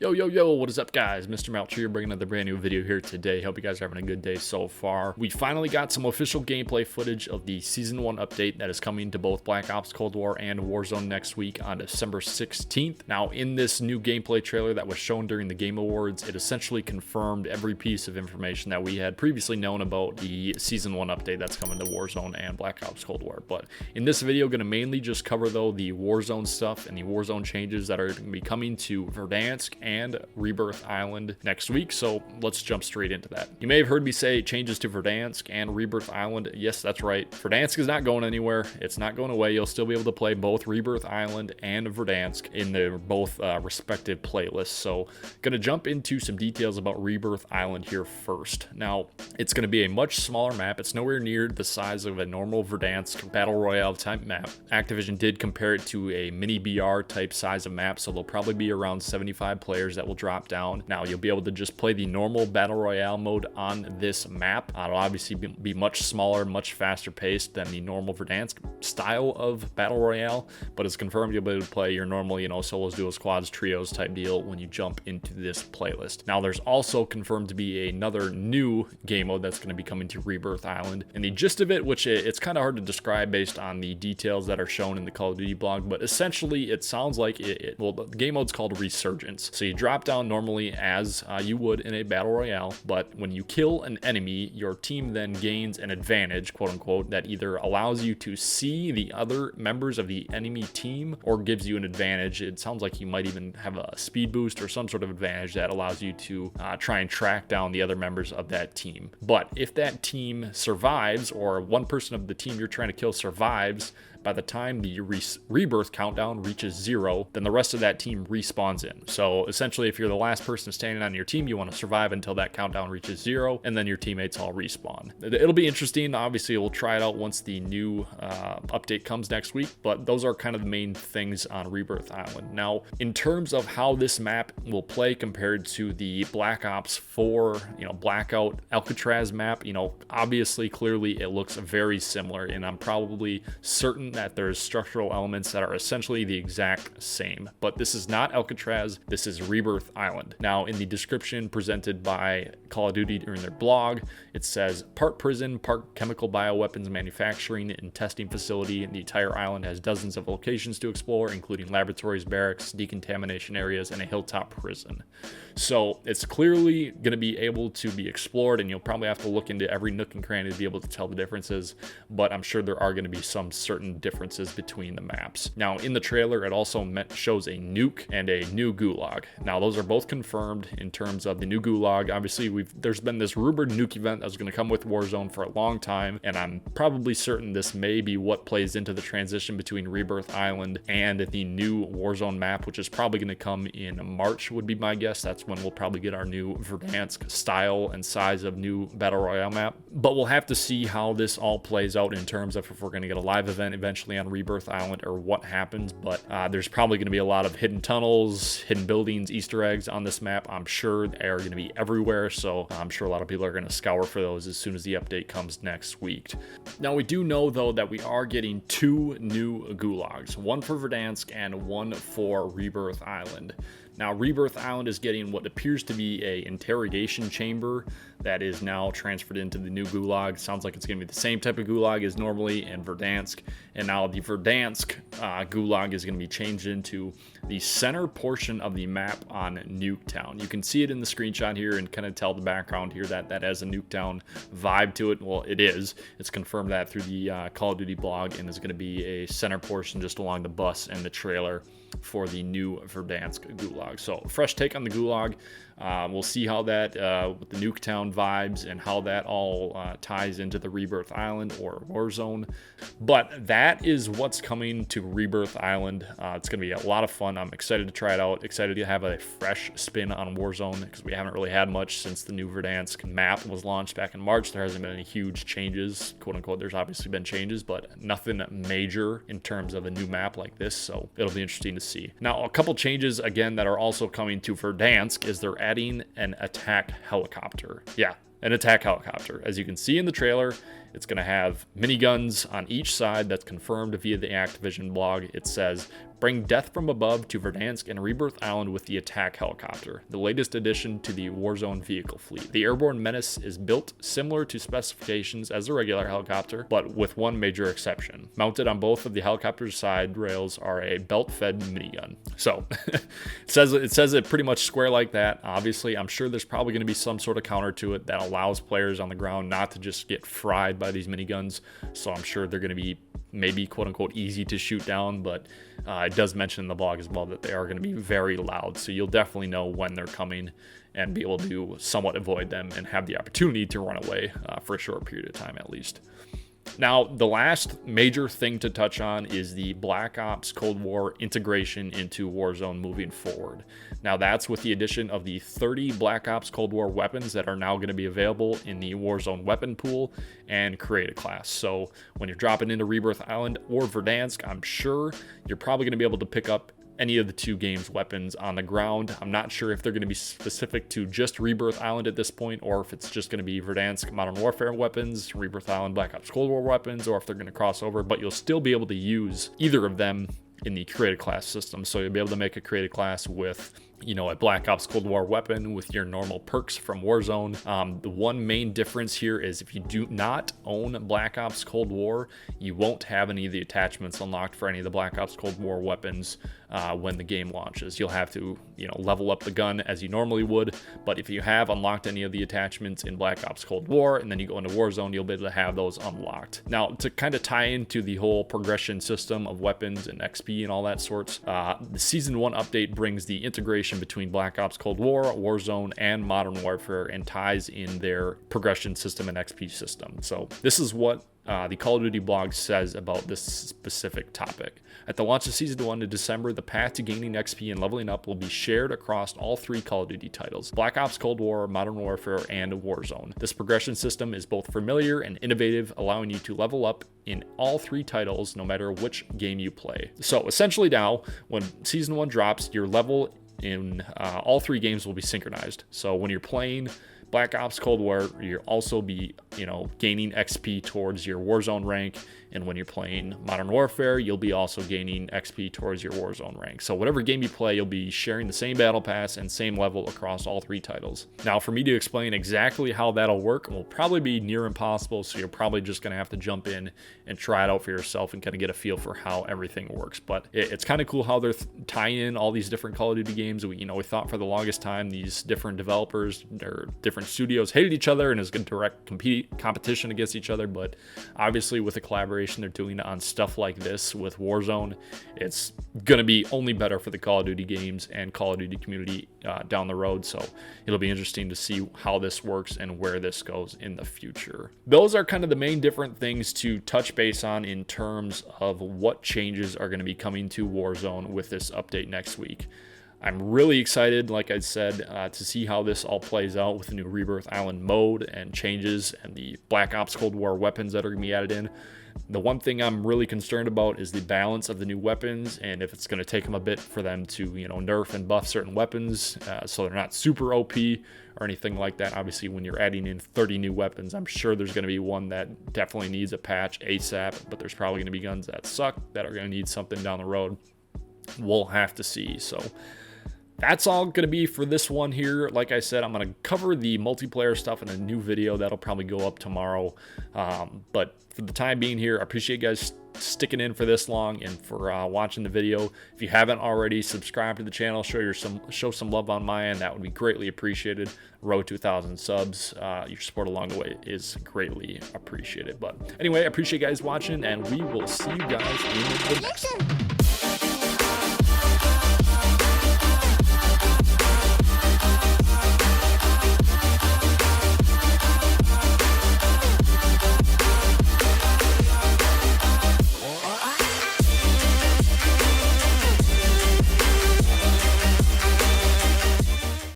Yo, what is up, guys? MrMelch here, bringing another brand new video here today. Hope you guys are having a good day so far. We finally got some official gameplay footage of the Season 1 update that is coming to both Black Ops Cold War and Warzone next week on December 16th. Now, in this new gameplay trailer that was shown during the Game Awards, it essentially confirmed every piece of information that we had previously known about the Season 1 update that's coming to Warzone and Black Ops Cold War. But in this video, going to mainly just cover, though, the Warzone stuff and the Warzone changes that are going to be coming to Verdansk and Rebirth Island next week, so let's jump straight into that. You may have heard me say changes to Verdansk and Rebirth Island. Yes, that's right. Verdansk is not going anywhere. It's not going away. You'll still be able to play both Rebirth Island and Verdansk in their both respective playlists. So gonna jump into some details about Rebirth Island here first. Now, it's gonna be a much smaller map. It's nowhere near the size of a normal Verdansk Battle Royale type map. Activision did compare it to a mini BR type size of map, so there'll probably be around 75 players that will drop down. Now, you'll be able to just play the normal Battle Royale mode on this map. It'll obviously be much smaller, much faster paced than the normal Verdansk style of Battle Royale, but it's confirmed you'll be able to play your normal, solos, duos, quads, trios type deal when you jump into this playlist. Now, there's also confirmed to be another new game mode that's going to be coming to Rebirth Island, and the gist of it, which it's kind of hard to describe based on the details that are shown in the Call of Duty blog, but essentially it sounds like well, the game mode's called Resurgence. So you drop down normally as you would in a battle royale, but when you kill an enemy, your team then gains an advantage, quote unquote, that either allows you to see the other members of the enemy team or gives you an advantage. It sounds like you might even have a speed boost or some sort of advantage that allows you to try and track down the other members of that team. But if that team survives, or one person of the team you're trying to kill survives, by the time the rebirth countdown reaches 0, then the rest of that team respawns in. So essentially, if you're the last person standing on your team, you want to survive until that countdown reaches 0, and then your teammates all respawn. It'll be interesting. Obviously, we'll try it out once the new update comes next week, but those are kind of the main things on Rebirth Island. Now, in terms of how this map will play compared to the Black Ops 4, Blackout Alcatraz map, obviously, clearly, it looks very similar, and I'm probably certain that there's structural elements that are essentially the exact same. But this is not Alcatraz, this is Rebirth Island. Now, in the description presented by Call of Duty during their blog, it says part prison, part chemical bioweapons manufacturing and testing facility. The entire island has dozens of locations to explore, including laboratories, barracks, decontamination areas, and a hilltop prison. So it's clearly going to be able to be explored, and you'll probably have to look into every nook and cranny to be able to tell the differences, but I'm sure there are going to be some certain differences between the maps. Now, in the trailer, it also shows a nuke and a new gulag. Now, those are both confirmed in terms of the new gulag. Obviously, there's been this rumored nuke event that's going to come with Warzone for a long time, and I'm probably certain this may be what plays into the transition between Rebirth Island and the new Warzone map, which is probably going to come in March, would be my guess. That's when we'll probably get our new Verdansk style and size of new Battle Royale map. But we'll have to see how this all plays out in terms of if we're going to get a live event eventually on Rebirth Island or what happens. But there's probably going to be a lot of hidden tunnels, hidden buildings, Easter eggs on this map. I'm sure they are going to be everywhere, so I'm sure a lot of people are going to scour for those as soon as the update comes next week. Now, we do know, though, that we are getting 2 new gulags, one for Verdansk and one for Rebirth Island. Now, Rebirth Island is getting what appears to be a interrogation chamber that is now transferred into the new gulag. Sounds like it's going to be the same type of gulag as normally in Verdansk. And now the Verdansk gulag is going to be changed into the center portion of the map on Nuketown. You can see it in the screenshot here and kind of tell the background here that has a Nuketown vibe to it. Well, it is. It's confirmed that through the Call of Duty blog, and is going to be a center portion just along the bus and the trailer for the new Verdansk gulag. So, fresh take on the gulag. We'll see how that, with the Nuketown vibes and how that all ties into the Rebirth Island or Warzone. But that is what's coming to Rebirth Island. It's going to be a lot of fun. I'm excited to try it out. Excited to have a fresh spin on Warzone because we haven't really had much since the new Verdansk map was launched back in March. There hasn't been any huge changes, quote unquote. There's obviously been changes, but nothing major in terms of a new map like this. So it'll be interesting to see. Now, a couple changes again that are also coming to Verdansk is they're adding an attack helicopter. Yeah, an attack helicopter. As you can see in the trailer, it's going to have miniguns on each side. That's confirmed via the Activision blog. It says Bring death from above to Verdansk and Rebirth Island with the attack helicopter, the latest addition to the Warzone vehicle fleet. The airborne menace is built similar to specifications as a regular helicopter, but with one major exception. Mounted on both of the helicopter's side rails are a belt-fed minigun. So it says it pretty much square like that. Obviously, I'm sure there's probably going to be some sort of counter to it that allows players on the ground not to just get fried by these miniguns. So I'm sure they're going to be maybe quote-unquote easy to shoot down, but it does mention in the blog as well that they are going to be very loud, so you'll definitely know when they're coming and be able to somewhat avoid them and have the opportunity to run away for a short period of time at least. Now, the last major thing to touch on is the Black Ops Cold War integration into Warzone moving forward. Now, that's with the addition of the 30 Black Ops Cold War weapons that are now going to be available in the Warzone weapon pool and create a class. So when you're dropping into Rebirth Island or Verdansk, I'm sure you're probably going to be able to pick up any of the two games' weapons on the ground. I'm not sure if they're going to be specific to just Rebirth Island at this point, or if it's just going to be Verdansk Modern Warfare weapons, Rebirth Island Black Ops Cold War weapons, or if they're going to cross over, but you'll still be able to use either of them in the created class system. So you'll be able to make a created class with, you know, a Black Ops Cold War weapon with your normal perks from Warzone. The one main difference here is if you do not own Black Ops Cold War, you won't have any of the attachments unlocked for any of the Black Ops Cold War weapons when the game launches. You'll have to, you know, level up the gun as you normally would, but if you have unlocked any of the attachments in Black Ops Cold War and then you go into Warzone, you'll be able to have those unlocked. Now, to kind of tie into the whole progression system of weapons and XP and all that sorts, the Season 1 update brings the integration between Black Ops Cold War, Warzone, and Modern Warfare and ties in their progression system and XP system. So this is what the Call of Duty blog says about this specific topic. At the launch of Season 1 in December, the path to gaining XP and leveling up will be shared across all three Call of Duty titles: Black Ops Cold War, Modern Warfare, and Warzone. This progression system is both familiar and innovative, allowing you to level up in all three titles no matter which game you play. So essentially now, when Season 1 drops, your level in all three games will be synchronized. So when you're playing Black Ops Cold War, you'll also be, you know, gaining XP towards your Warzone rank, and when you're playing Modern Warfare, you'll be also gaining XP towards your Warzone rank. So whatever game you play, you'll be sharing the same battle pass and same level across all three titles. Now, for me to explain exactly how that'll work will probably be near impossible, so you're probably just going to have to jump in and try it out for yourself and kind of get a feel for how everything works. But it's kind of cool how they're tying in all these different Call of Duty games. We thought for the longest time these different developers or different studios hated each other and is going to direct competition against each other, but obviously with the collaboration they're doing on stuff like this with Warzone, it's going to be only better for the Call of Duty games and Call of Duty community down the road. So it'll be interesting to see how this works and where this goes in the future. Those are kind of the main different things to touch base on in terms of what changes are going to be coming to Warzone with this update next week. I'm really excited, like I said, to see how this all plays out with the new Rebirth Island mode and changes and the Black Ops Cold War weapons that are going to be added in. The one thing I'm really concerned about is the balance of the new weapons, and if it's going to take them a bit for them to, you know, nerf and buff certain weapons so they're not super OP or anything like that. Obviously, when you're adding in 30 new weapons, I'm sure there's going to be one that definitely needs a patch ASAP, but there's probably going to be guns that suck that are going to need something down the road. We'll have to see. So that's all going to be for this one here. Like I said, I'm going to cover the multiplayer stuff in a new video that'll probably go up tomorrow. But for the time being here, I appreciate you guys sticking in for this long and for watching the video. If you haven't already, subscribe to the channel, show some love on my end. That would be greatly appreciated. Road to 1,000 subs. Your support along the way is greatly appreciated. But anyway, I appreciate you guys watching, and we will see you guys in the next one.